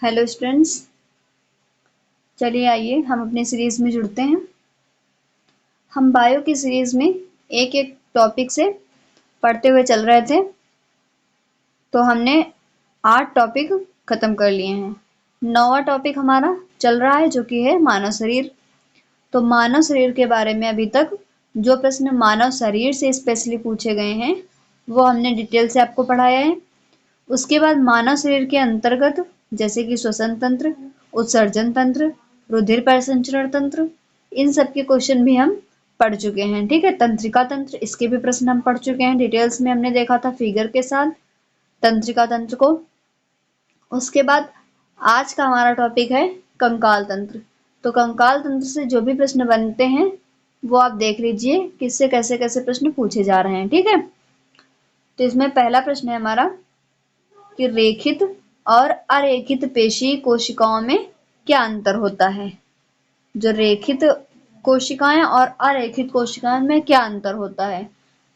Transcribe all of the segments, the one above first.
Hello students, चलिए आइए हम अपने सीरीज में जुड़ते हैं। हम बायो की सीरीज में एक एक टॉपिक से पढ़ते हुए चल रहे थे, तो हमने 8 टॉपिक खत्म कर लिए हैं। 9वां टॉपिक हमारा चल रहा है जो कि है मानव शरीर। तो मानव शरीर के बारे में अभी तक जो प्रश्न मानव शरीर से स्पेशली पूछे गए हैं वो हमने डिटेल से आपको पढ़ाया है। उसके बाद मानव शरीर के अंतर्गत जैसे कि श्वसन तंत्र, उत्सर्जन तंत्र, रुधिर परिसंचरण तंत्र, इन सब के क्वेश्चन भी हम पढ़ चुके हैं। ठीक है, तंत्रिका तंत्र, इसके भी प्रश्न हम पढ़ चुके हैं, डिटेल्स में हमने देखा था फिगर के साथ तंत्रिका तंत्र को। उसके बाद आज का हमारा टॉपिक है कंकाल तंत्र। तो कंकाल तंत्र से जो भी प्रश्न बनते हैं वो आप देख लीजिए किससे कैसे कैसे प्रश्न पूछे जा रहे हैं। ठीक है, तो इसमें पहला प्रश्न है हमारा कि रेखित और अरेखित पेशी कोशिकाओं में क्या अंतर होता है। जो रेखित कोशिकाएं और अरेखित कोशिकाओं में क्या अंतर होता है।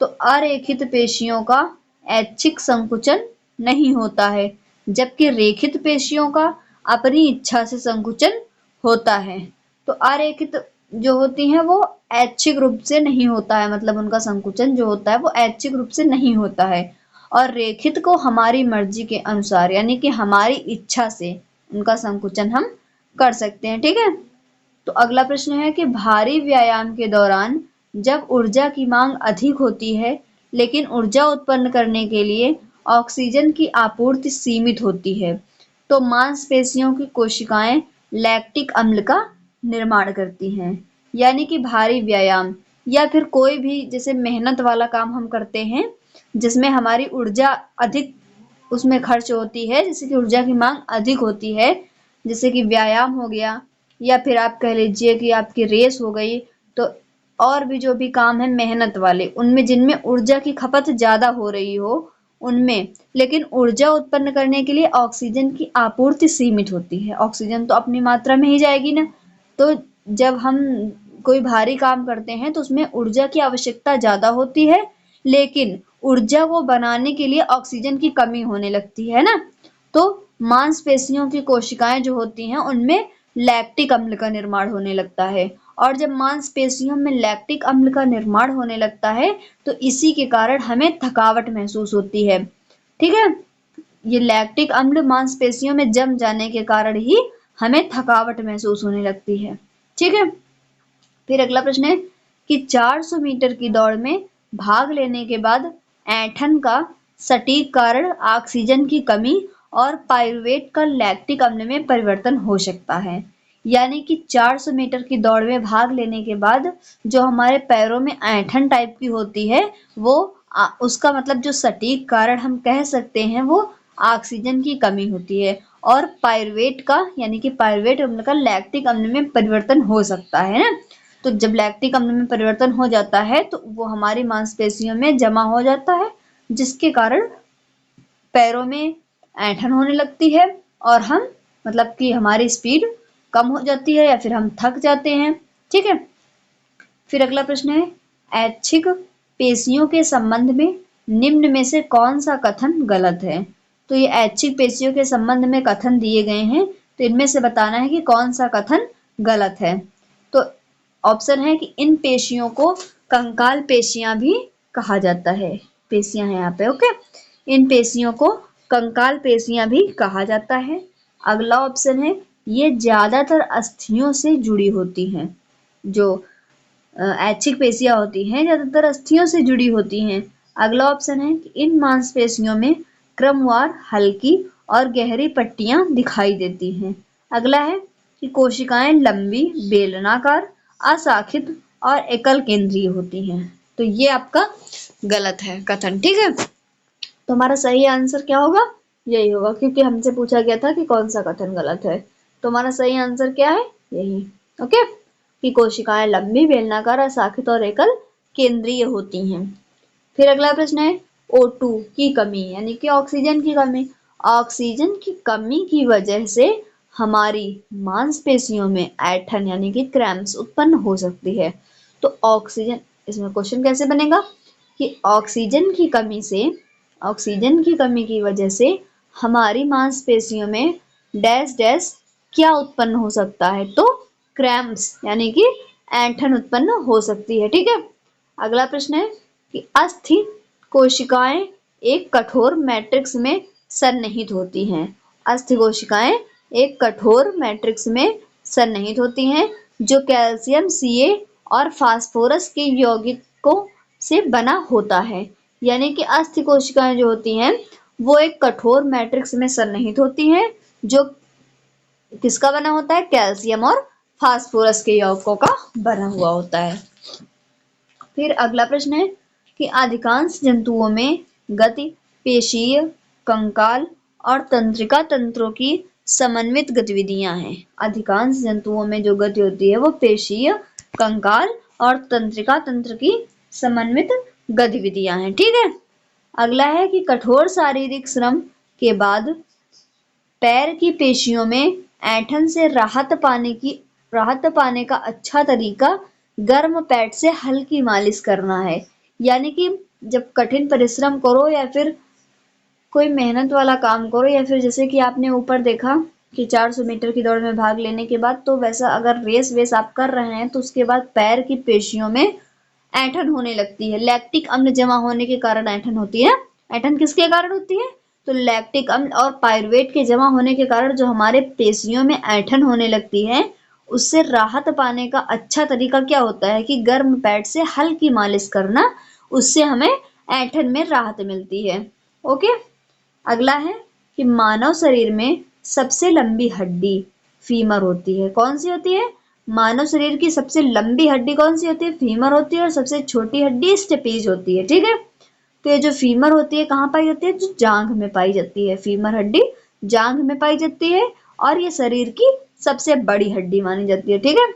तो अरेखित पेशियों का ऐच्छिक संकुचन नहीं होता है, जबकि रेखित पेशियों का अपनी इच्छा से संकुचन होता है। तो अरेखित जो होती हैं वो ऐच्छिक रूप से नहीं होता है, मतलब उनका संकुचन जो होता है वो ऐच्छिक रूप से नहीं होता है, और रेखित को हमारी मर्जी के अनुसार यानी कि हमारी इच्छा से उनका संकुचन हम कर सकते हैं। ठीक है, तो अगला प्रश्न है कि भारी व्यायाम के दौरान जब ऊर्जा की मांग अधिक होती है लेकिन ऊर्जा उत्पन्न करने के लिए ऑक्सीजन की आपूर्ति सीमित होती है, तो मांसपेशियों की कोशिकाएं लैक्टिक अम्ल का निर्माण करती हैं। यानी कि भारी व्यायाम या फिर कोई भी जैसे मेहनत वाला काम हम करते हैं जिसमें हमारी ऊर्जा अधिक उसमें खर्च होती है, जैसे कि ऊर्जा की मांग अधिक होती है, जैसे कि व्यायाम हो गया या फिर आप कह लीजिए कि आपकी रेस हो गई। तो और भी जो भी काम है मेहनत वाले उनमें जिनमें ऊर्जा की खपत ज्यादा हो रही हो उनमें, लेकिन ऊर्जा उत्पन्न करने के लिए ऑक्सीजन की आपूर्ति सीमित होती है। ऑक्सीजन तो अपनी मात्रा में ही जाएगी ना, तो जब हम कोई भारी काम करते हैं तो उसमें ऊर्जा की आवश्यकता ज्यादा होती है, लेकिन ऊर्जा को बनाने के लिए ऑक्सीजन की कमी होने लगती है ना। तो मांसपेशियों की कोशिकाएं जो होती हैं उनमें लैक्टिक अम्ल का निर्माण होने लगता है, और जब मांसपेशियों में लैक्टिक अम्ल का निर्माण होने लगता है तो इसी के कारण हमें थकावट महसूस होती है। ठीक है, ये लैक्टिक अम्ल मांसपेशियों में जम जाने के कारण ही हमें थकावट महसूस होने लगती है। ठीक है, फिर अगला प्रश्न है कि 400 मीटर की दौड़ में भाग लेने के बाद ऐंठन का सटीक कारण ऑक्सीजन की कमी और पाइरुवेट का लैक्टिक अम्ल में परिवर्तन हो सकता है। यानी कि 400 मीटर की दौड़ में भाग लेने के बाद जो हमारे पैरों में ऐंठन टाइप की होती है वो उसका मतलब जो सटीक कारण हम कह सकते हैं वो ऑक्सीजन की कमी होती है, और पाइरुवेट का यानी कि पाइरुवेट अम्ल का लैक्टिक अम्ल में परिवर्तन हो सकता है ना। तो जब लैक्टिक अम्ल में परिवर्तन हो जाता है तो वो हमारी मांसपेशियों में जमा हो जाता है, जिसके कारण पैरों में ऐंठन होने लगती है और हम मतलब कि हमारी स्पीड कम हो जाती है या फिर हम थक जाते हैं। ठीक है, फिर अगला प्रश्न है ऐच्छिक पेशियों के संबंध में निम्न में से कौन सा कथन गलत है। तो ये ऐच्छिक पेशियों के संबंध में कथन दिए गए हैं, तो इनमें से बताना है कि कौन सा कथन गलत है। तो ऑप्शन है कि इन पेशियों को कंकाल पेशियां भी कहा जाता है। पेशियां हैं यहाँ पे, ओके। इन पेशियों को कंकाल पेशियां भी कहा जाता है। अगला ऑप्शन है ये ज्यादातर अस्थियों से जुड़ी होती हैं। जो ऐच्छिक पेशियां होती हैं ज्यादातर अस्थियों से जुड़ी होती हैं। अगला ऑप्शन है कि इन मांसपेशियों में क्रमवार हल्की और गहरी पट्टियां दिखाई देती हैं। अगला है कि कोशिकाएं लंबी, बेलनाकार, अशाखित और एकल केंद्रीय होती हैं। तो ये आपका गलत है कथन। ठीक है, तो हमारा सही आंसर क्या होगा, यही होगा, क्योंकि हमसे पूछा गया था कि कौन सा कथन गलत है। तो हमारा सही आंसर क्या है, यही। ओके, कि कोशिकाएं लंबी, बेलनाकार, अशाखित और एकल केंद्रीय होती हैं। फिर अगला प्रश्न है O2 की कमी यानी कि ऑक्सीजन की कमी। ऑक्सीजन की कमी की वजह से हमारी मांसपेशियों में ऐंठन यानी कि क्रैम्प्स उत्पन्न हो सकती है। तो ऑक्सीजन, इसमें क्वेश्चन कैसे बनेगा कि ऑक्सीजन की कमी की वजह से हमारी मांसपेशियों में डैश डैश क्या उत्पन्न हो सकता है, तो क्रैम्प्स यानी कि ऐंठन उत्पन्न हो सकती है। ठीक है, अगला प्रश्न है कि अस्थि कोशिकाएं एक कठोर मैट्रिक्स में सन्निहित होती हैं। अस्थि कोशिकाएं एक कठोर मैट्रिक्स में सन्निहित होती हैं जो कैल्शियम Ca और फास्फोरस के यौगिकों से बना होता है। यानी कि अस्थि कोशिकाएं जो होती हैं वो एक कठोर मैट्रिक्स में सन्निहित होती हैं जो किसका बना होता है, कैल्शियम और फास्फोरस के यौगिकों का बना हुआ होता है। फिर अगला प्रश्न है कि अधिकांश जंतुओं में गति पेशीय, कंकाल और तंत्रिका तंत्रों की समन्वित गतिविधियां हैं। अधिकांश जंतुओं में जो गति होती है वो पेशीय, कंकाल और तंत्रिका तंत्र की समन्वित गतिविधियां हैं। ठीक है, अगला है कि कठोर शारीरिक श्रम के बाद पैर की पेशियों में ऐंठन से राहत पाने का अच्छा तरीका गर्म पैड से हल्की मालिश करना है। यानी कि जब कठिन परिश्रम करो या फिर कोई मेहनत वाला काम करो, या फिर जैसे कि आपने ऊपर देखा कि 400 मीटर की दौड़ में भाग लेने के बाद, तो वैसा अगर रेस वेस आप कर रहे हैं तो उसके बाद पैर की पेशियों में ऐंठन होने लगती है। लैक्टिक अम्ल जमा होने के कारण ऐंठन होती है। ऐंठन किसके कारण होती है, तो लैक्टिक अम्ल और पायरुवेट के जमा होने के कारण जो हमारे पेशियों में ऐंठन होने लगती है, उससे राहत पाने का अच्छा तरीका क्या होता है कि गर्म पैड से हल्की मालिश करना, उससे हमें ऐंठन में राहत मिलती है। ओके, अगला है कि मानव शरीर में सबसे लंबी हड्डी फीमर होती है। कौन सी होती है, मानव शरीर की सबसे लंबी हड्डी कौन सी होती है, फीमर होती है, और सबसे छोटी हड्डी स्टेपीज होती है। ठीक है, तो ये जो फीमर होती है कहाँ पाई जाती है, जो जांघ में पाई जाती है। फीमर हड्डी जांघ में पाई जाती है और ये शरीर की सबसे बड़ी हड्डी मानी जाती है। ठीक है,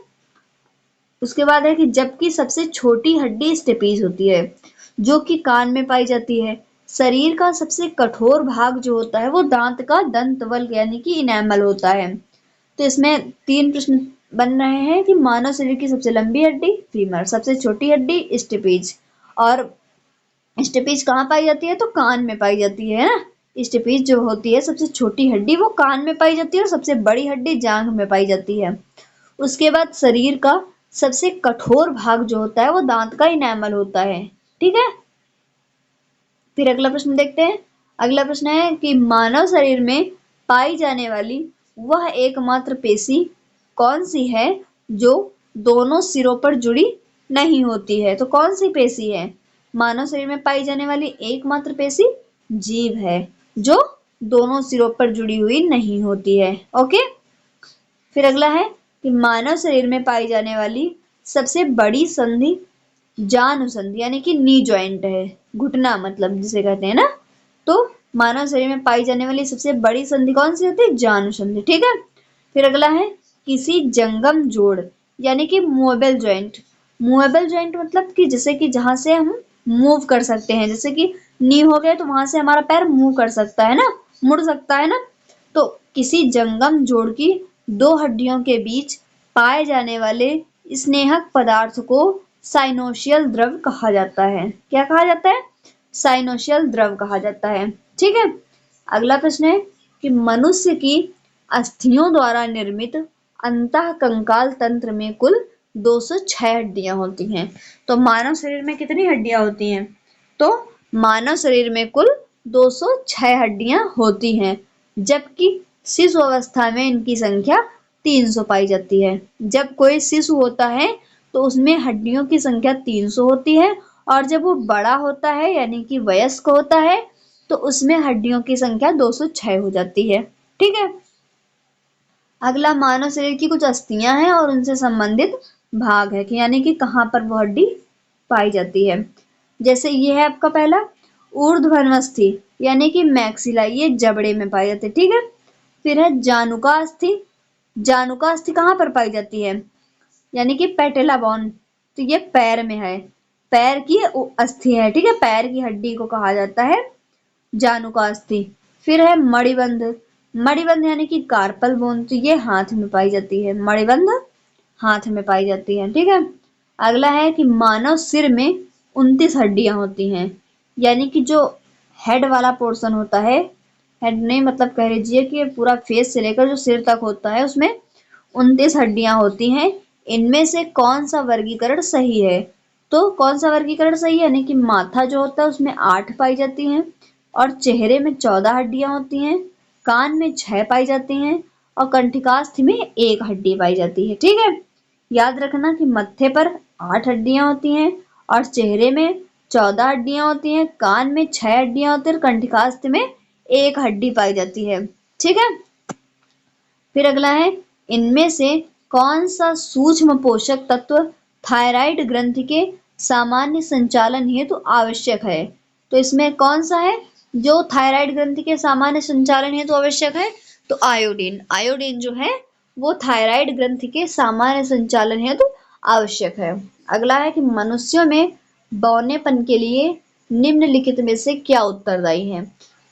उसके बाद है कि जबकि सबसे छोटी हड्डी स्टेपीज होती है जो कि कान में पाई जाती है। शरीर का सबसे कठोर भाग जो होता है वो दांत का दंतवल यानी कि इनेमल होता है। तो इसमें 3 प्रश्न बन रहे हैं कि मानव शरीर की सबसे लंबी हड्डी फीमर, सबसे छोटी हड्डी स्टेपीज, और स्टेपीज कहाँ पाई जाती है, तो कान में पाई जाती है ना। स्टेपीज जो होती है सबसे छोटी हड्डी वो कान में पाई जाती है और सबसे बड़ी हड्डी जांघ में पाई जाती है। उसके बाद शरीर का सबसे कठोर भाग जो होता है वो दांत का इनेमल होता है। ठीक है, फिर अगला प्रश्न देखते हैं। अगला प्रश्न है कि मानव शरीर में पाई जाने वाली वह एकमात्र पेशी कौन सी है जो दोनों सिरों पर जुड़ी नहीं होती है, तो कौन सी पेशी है, मानव शरीर में पाई जाने वाली एकमात्र पेशी जीभ है जो दोनों सिरों पर जुड़ी हुई नहीं होती है। ओके, फिर अगला है कि मानव शरीर में पाई जाने वाली सबसे बड़ी संधि जानुसंधि यानी कि नी जॉइंट है, घुटना मतलब जिसे कहते हैं ना। तो मानव शरीर में पाई जाने वाली सबसे बड़ी संधि कौन सी होती है, जानुसंधि। ठीक है, फिर अगला है किसी जंगम जोड़ यानी कि मूवेबल जॉइंट। मूवेबल जॉइंट मतलब कि जैसे कि जहां से हम मूव कर सकते हैं, जैसे कि नी हो गए तो वहां से हमारा पैर मूव कर सकता है ना, मुड़ सकता है ना। तो किसी जंगम जोड़ की 2 हड्डियों के बीच पाए जाने वाले स्नेहक पदार्थ को साइनोशियल द्रव कहा जाता है। क्या कहा जाता है, साइनोशियल द्रव कहा जाता है। ठीक है, अगला प्रश्न है कि मनुष्य की अस्थियों द्वारा निर्मित अंतःकंकाल तंत्र में कुल 206 हड्डियां होती हैं। तो मानव शरीर में कितनी हड्डियां होती हैं, तो मानव शरीर में कुल 206 हड्डियां होती हैं, जबकि शिशु अवस्था में इनकी संख्या 300 पाई जाती है। जब कोई शिशु होता है तो उसमें हड्डियों की संख्या 300 होती है, और जब वो बड़ा होता है यानी कि वयस्क होता है तो उसमें हड्डियों की संख्या 206 हो जाती है। ठीक है, अगला मानव शरीर की कुछ अस्थियां हैं और उनसे संबंधित भाग है कि यानी कि कहाँ पर वो हड्डी पाई जाती है। जैसे ये है आपका पहला ऊर्ध्वअस्थि यानी कि मैक्सिला, ये जबड़े में पाई जाती है। ठीक है, फिर है जानुका अस्थि। जानुका अस्थि कहाँ पर पाई जाती है, यानी कि पेटेला बोन, तो ये पैर में है, पैर की अस्थि है। ठीक है, पैर की हड्डी को कहा जाता है जानुका अस्थि। फिर है मणिबंध। मणिबंध यानी कि कार्पल बोन, तो ये हाथ में पाई जाती है, मणिबंध हाथ में पाई जाती है। ठीक है, अगला है कि मानव सिर में 29 हड्डियां होती हैं, यानी कि जो हेड वाला पोर्शन होता है हेड नहीं, मतलब कह लीजिए कि पूरा फेस से लेकर जो सिर तक होता है उसमें 29 हड्डियां होती हैं। इनमें से कौन सा वर्गीकरण सही है? तो कौन सा वर्गीकरण सही है? यानी कि माथा जो होता है उसमें 8 पाई जाती हैं, और चेहरे में 14 हड्डियां होती हैं, कान में 6 पाई जाती हैं, और कंठिकास्थ में 1 हड्डी पाई जाती है। ठीक है, याद रखना कि मत्थे पर 8 हड्डियां होती हैं, और चेहरे में 14 हड्डियां होती हैं, कान में 6 हड्डियां होती हैं, और कंठिकास्थ में 1 हड्डी पाई जाती है। ठीक है, फिर अगला है, इनमें से कौन सा सूक्ष्म पोषक तत्व थायराइड ग्रंथि के सामान्य संचालन हेतु आवश्यक है? तो इसमें कौन सा है जो थायराइड ग्रंथि के सामान्य संचालन हेतु आवश्यक है? तो आयोडीन। आयोडीन जो है वो थायराइड ग्रंथि के सामान्य संचालन हेतु आवश्यक है। अगला है कि मनुष्यों में बौनेपन के लिए निम्नलिखित में से क्या उत्तरदायी है?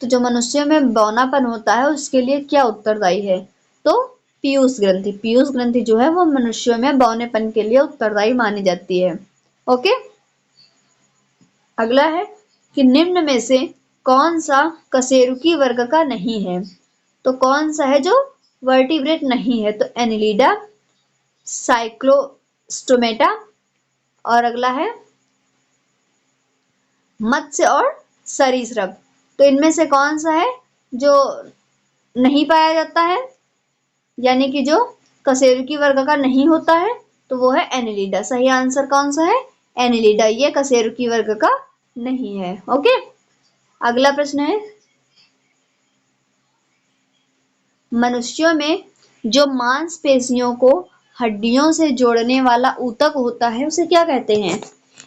तो जो मनुष्यों में बौनापन होता है उसके लिए क्या उत्तरदायी है? तो पीयूष ग्रंथि। पीयूष ग्रंथि जो है वो मनुष्यों में बौनेपन के लिए उत्तरदायी मानी जाती है। ओके, अगला है कि निम्न में से कौन सा कशेरुकी वर्ग का नहीं है? तो कौन सा है जो वर्टिब्रेट नहीं है? तो एनिलिडा, साइक्लोस्टोमेटा, और अगला है मत्स्य और सरीसृप। तो इनमें से कौन सा है जो नहीं पाया जाता है, यानी कि जो कशेरुकी वर्ग का नहीं होता है? तो वो है एनिलिडा। सही आंसर कौन सा है? एनिलिडा। ये कशेरुकी वर्ग का नहीं है। ओके, अगला प्रश्न है, मनुष्यों में जो मांसपेशियों को हड्डियों से जोड़ने वाला ऊतक होता है उसे क्या कहते हैं?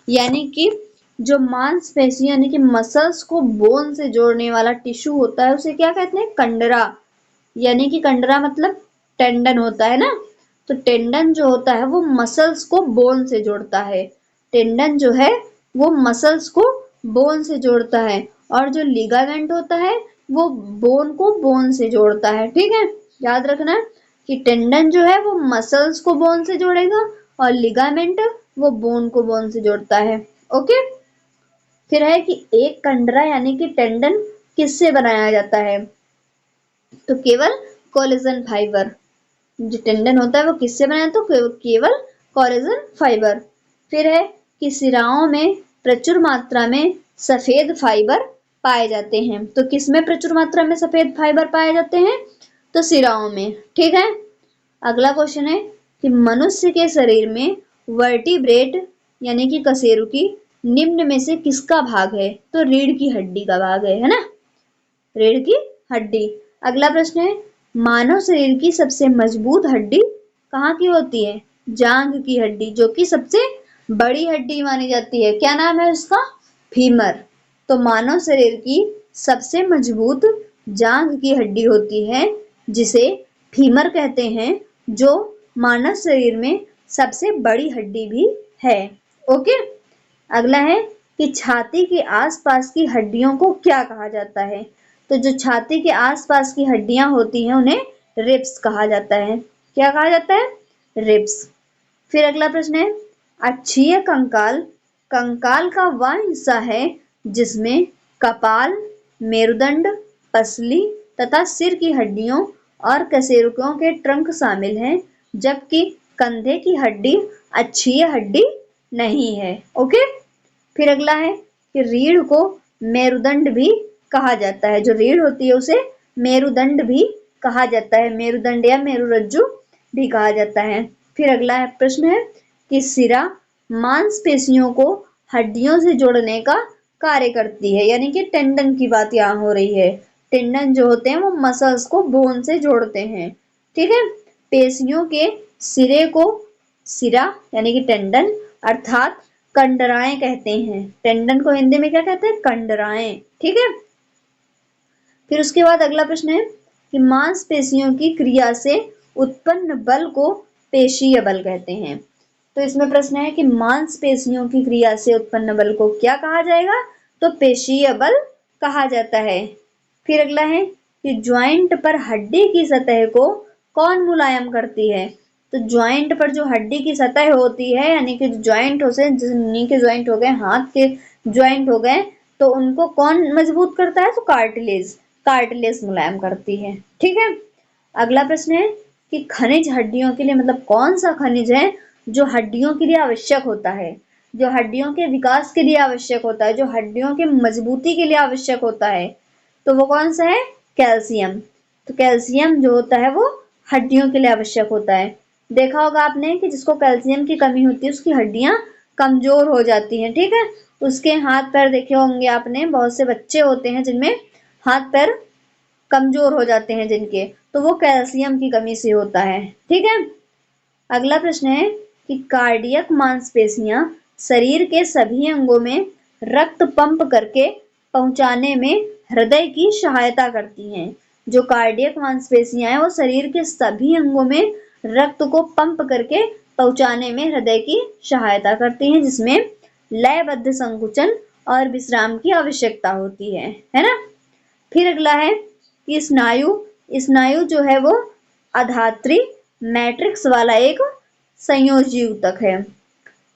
यानी कि जो मांसपेशी यानी कि मसल्स को बोन से जोड़ने वाला टिश्यू होता है उसे क्या कहते हैं? कंडरा। यानी कि कंडरा मतलब टेंडन होता है ना, तो टेंडन जो होता है वो मसल्स को बोन से जोड़ता है। टेंडन जो है वो मसल्स को बोन से जोड़ता है, और जो लिगामेंट होता है वो बोन को बोन से जोड़ता है। ठीक है, याद रखना कि टेंडन जो है वो मसल्स को बोन से जोड़ेगा, और लिगामेंट वो बोन को बोन से जोड़ता है। ओके, फिर है कि एक कंडरा यानी कि टेंडन किससे बनाया जाता है? तो केवल कोलेजन फाइबर। जो टेंडन होता है वो किससे बना है? तो केवल कोलेजन फाइबर। फिर है कि सिराओं में प्रचुर मात्रा में सफेद फाइबर पाए जाते हैं। तो किसमें प्रचुर मात्रा में सफेद फाइबर पाए जाते हैं? तो सिराओं में। ठीक है, अगला क्वेश्चन है कि मनुष्य के शरीर में वर्टिब्रेट यानी कि कशेरुकी निम्न में से किसका भाग है? तो रीढ़ की हड्डी का भाग है ना, रीढ़ की हड्डी। अगला प्रश्न है, मानव शरीर की सबसे मजबूत हड्डी कहाँ की होती है? जांघ की हड्डी, जो कि सबसे बड़ी हड्डी मानी जाती है। क्या नाम है उसका? फीमर। तो मानव शरीर की सबसे मजबूत जांघ की हड्डी होती है जिसे फीमर कहते हैं, जो मानव शरीर में सबसे बड़ी हड्डी भी है। ओके, अगला है कि छाती के आसपास की हड्डियों को क्या कहा जाता है? तो जो छाती के आसपास की हड्डियां होती हैं उन्हें रिब्स कहा जाता है। क्या कहा जाता है? रिब्स। फिर अगला प्रश्न है, अक्षीय कंकाल कंकाल का वह हिस्सा है जिसमें कपाल, मेरुदंड, पसली तथा सिर की हड्डियों और कशेरुकियों के ट्रंक शामिल हैं, जबकि कंधे की हड्डी अक्षीय हड्डी नहीं है। ओके, फिर अगला है कि रीढ़ को मेरुदंड भी कहा जाता है। जो रीढ़ होती है उसे मेरुदंड भी कहा जाता है, मेरुदंड या मेरुरज्जु भी कहा जाता है। फिर अगला है प्रश्न है कि सिरा मांसपेशियों को हड्डियों से जोड़ने का कार्य करती है, यानी कि टेंडन की बात यहाँ हो रही है। टेंडन जो होते हैं वो मसल्स को बोन से जोड़ते हैं। ठीक है, पेशियों के सिरे को सिरा यानी कि टेंडन अर्थात कंडराएं कहते हैं। टेंडन को हिंदी में क्या कहते हैं? कंडराएं। ठीक है, फिर उसके बाद अगला प्रश्न है कि मांसपेशियों की क्रिया से उत्पन्न बल को पेशीय बल कहते हैं। तो इसमें प्रश्न है कि मांसपेशियों की क्रिया से उत्पन्न बल को क्या कहा जाएगा? तो पेशीय बल कहा जाता है। फिर अगला है कि ज्वाइंट पर हड्डी की सतह को कौन मुलायम करती है? तो ज्वाइंट पर जो हड्डी की सतह होती है, यानी कि ज्वाइंट हो गए, नी के ज्वाइंट हो गए, हाथ के ज्वाइंट हो गए, तो उनको कौन मजबूत करता है? तो कार्टिलेज। कार्टिलेज मुलायम करती है। ठीक है, अगला प्रश्न है कि खनिज हड्डियों के लिए, मतलब कौन सा खनिज है जो हड्डियों के लिए आवश्यक होता है, जो हड्डियों के विकास के लिए आवश्यक होता है, जो हड्डियों के मजबूती के लिए आवश्यक होता है, तो वो कौन सा है? कैल्शियम। तो कैल्शियम जो होता है वो हड्डियों के लिए आवश्यक होता है। देखा होगा आपने कि जिसको कैल्शियम की कमी होती है उसकी हड्डियां कमजोर हो जाती हैं। ठीक है, उसके हाथ पैर देखे होंगे आपने, बहुत से बच्चे होते हैं जिनमें हाथ पैर कमजोर हो जाते हैं जिनके, तो वो कैल्शियम की कमी से होता है। ठीक है, अगला प्रश्न है कि कार्डियक मांसपेशियां शरीर के सभी अंगों में रक्त पंप करके पहुंचाने में हृदय की सहायता करती हैं। जो कार्डियक मांसपेशियां हैं वो शरीर के सभी अंगों में रक्त को पंप करके पहुंचाने में हृदय की सहायता करती हैं, जिसमें लयबद्ध संकुचन और विश्राम की आवश्यकता होती है ना। फिर अगला है कि स्नायु, स्नायु जो है वो अधात्री मैट्रिक्स वाला एक संयोजी ऊतक है।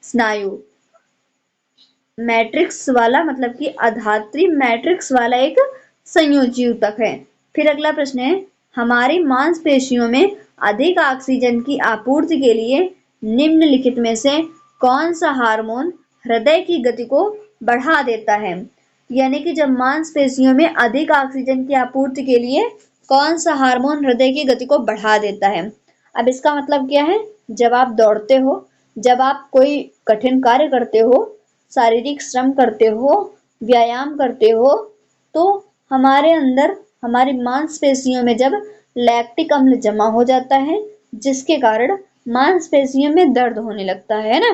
स्नायु मैट्रिक्स वाला मतलब कि अधात्री मैट्रिक्स वाला एक संयोजी ऊतक है। फिर अगला प्रश्न है, हमारी मांसपेशियों में अधिक ऑक्सीजन की आपूर्ति के लिए निम्नलिखित में से कौन सा हार्मोन हृदय की गति को बढ़ा देता है? यानी कि जब मांसपेशियों में अधिक ऑक्सीजन की आपूर्ति के लिए कौन सा हार्मोन हृदय की गति को बढ़ा देता है? अब इसका मतलब क्या है? जब आप दौड़ते हो, जब आप कोई कठिन कार्य करते हो, शारीरिक श्रम करते हो, व्यायाम करते हो, तो हमारे अंदर, हमारी मांसपेशियों में जब लैक्टिक अम्ल जमा हो जाता है, जिसके कारण मांसपेशियों में दर्द होने लगता है ना,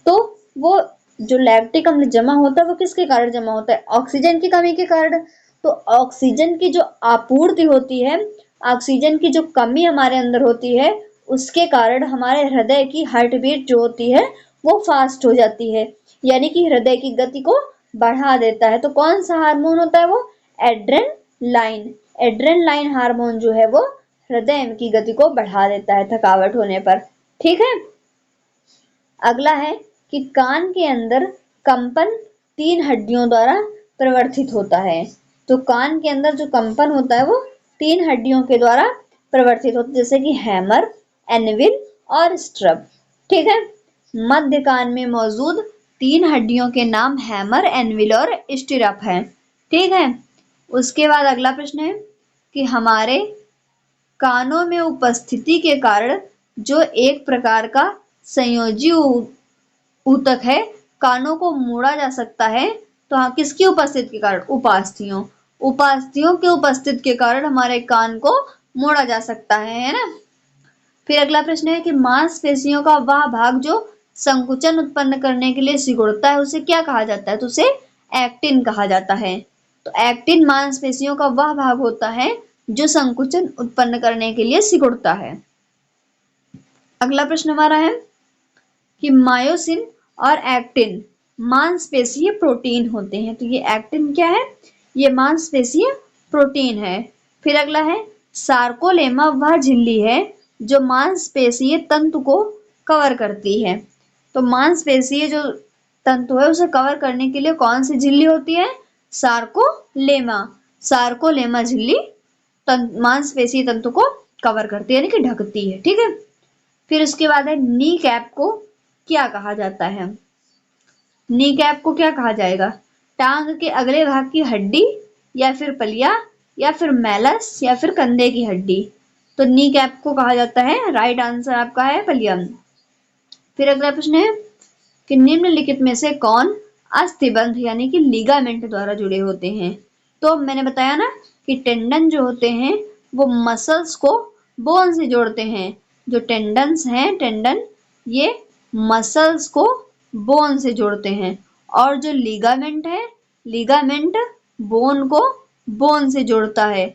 तो वो जो लैक्टिक अम्ल जमा होता है वो किसके कारण जमा होता है? ऑक्सीजन की कमी के कारण। तो ऑक्सीजन की जो आपूर्ति होती है, ऑक्सीजन की जो कमी हमारे अंदर होती है, उसके कारण हमारे हृदय की हार्ट बीट जो होती है वो फास्ट हो जाती है, यानी कि हृदय की गति को बढ़ा देता है। तो कौन सा हार्मोन होता है वो? एड्रेनलाइन। एड्रेनलाइन हार्मोन जो है वो हृदय की गति को बढ़ा देता है थकावट होने पर। ठीक है, अगला है कि कान के अंदर कंपन 3 हड्डियों द्वारा प्रवर्तित होता है। तो कान के अंदर जो कंपन होता है वो 3 हड्डियों के द्वारा प्रवर्तित होता है, जैसे कि हैमर, एनविल और स्ट्रब। ठीक है, मध्य कान में मौजूद 3 हड्डियों के नाम हैमर, एनविल और स्टिरप है। ठीक है, उसके बाद अगला प्रश्न है कि हमारे कानों में उपस्थिति के कारण जो एक प्रकार का संयोजी ऊतक है, कानों को मोड़ा जा सकता है। तो हाँ, किसकी उपस्थिति के कारण? उपास्थियों। उपास्थियों के उपस्थिति के कारण हमारे कान को मोड़ा जा सकता है ना। फिर अगला प्रश्न है कि मांसपेशियों का वह भाग जो संकुचन उत्पन्न करने के लिए सिकुड़ता है उसे क्या कहा जाता है? तो उसे एक्टिन कहा जाता है। तो एक्टिन मांसपेशियों का वह भाग होता है जो संकुचन उत्पन्न करने के लिए सिकुड़ता है। अगला प्रश्न हमारा है कि मायोसिन और एक्टिन मांसपेशीय प्रोटीन होते हैं। तो ये एक्टिन क्या है? ये मांसपेशीय प्रोटीन है। फिर अगला है सार्कोलेमा वह झिल्ली है जो मांसपेशीय तंतु को कवर करती है। तो मांसपेशीय जो तंतु है उसे कवर करने के लिए कौन सी झिल्ली होती है? सार्कोलेमा। सार्कोलेमा झिल्ली मांसपेशीय तंतु को कवर करती है, यानी कि ढकती है। ठीक है, फिर उसके बाद है नी कैप को क्या कहा जाता है? नी कैप को क्या कहा जाएगा? टांग के अगले भाग की हड्डी, या फिर पलिया, या फिर मैलस, या फिर कंधे की हड्डी। तो नी कैप को कहा जाता है, राइट आंसर आपका है पलिया। फिर अगला प्रश्न है कि निम्नलिखित में से कौन अस्थिबंध यानी कि लिगामेंट द्वारा जुड़े होते हैं? तो मैंने बताया ना कि टेंडन जो होते हैं वो मसल्स को बोन से जोड़ते हैं। जो टेंडन्स हैं, टेंडन, ये मसल्स को बोन से जोड़ते हैं, और जो लिगामेंट है, लिगामेंट बोन को बोन से जोड़ता है।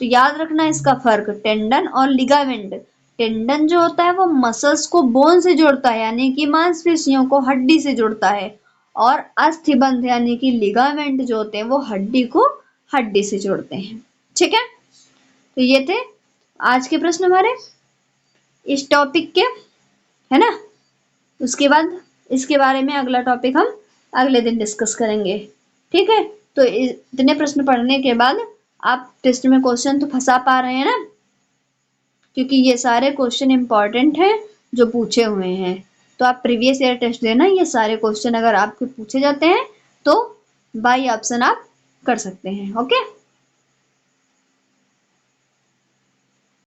तो याद रखना इसका फर्क, टेंडन और लिगामेंट। टेंडन जो होता है वो मसल्स को बोन से जोड़ता है, यानी कि मांसपेशियों को हड्डी से जोड़ता है, और अस्थिबंध यानी कि लिगामेंट जो होते हैं वो हड्डी को हड्डी से जोड़ते हैं। ठीक है, तो ये थे आज के प्रश्न हमारे इस टॉपिक के, है ना। उसके बाद इसके बारे में अगला टॉपिक हम अगले दिन डिस्कस करेंगे। ठीक है, तो इतने प्रश्न पढ़ने के बाद आप टेस्ट में क्वेश्चन तो फंसा पा रहे हैं ना, क्योंकि ये सारे क्वेश्चन इंपॉर्टेंट हैं जो पूछे हुए हैं। तो आप प्रीवियस ईयर टेस्ट देना, ये सारे क्वेश्चन अगर आपके पूछे जाते हैं तो बाई ऑप्शन आप कर सकते हैं। ओके।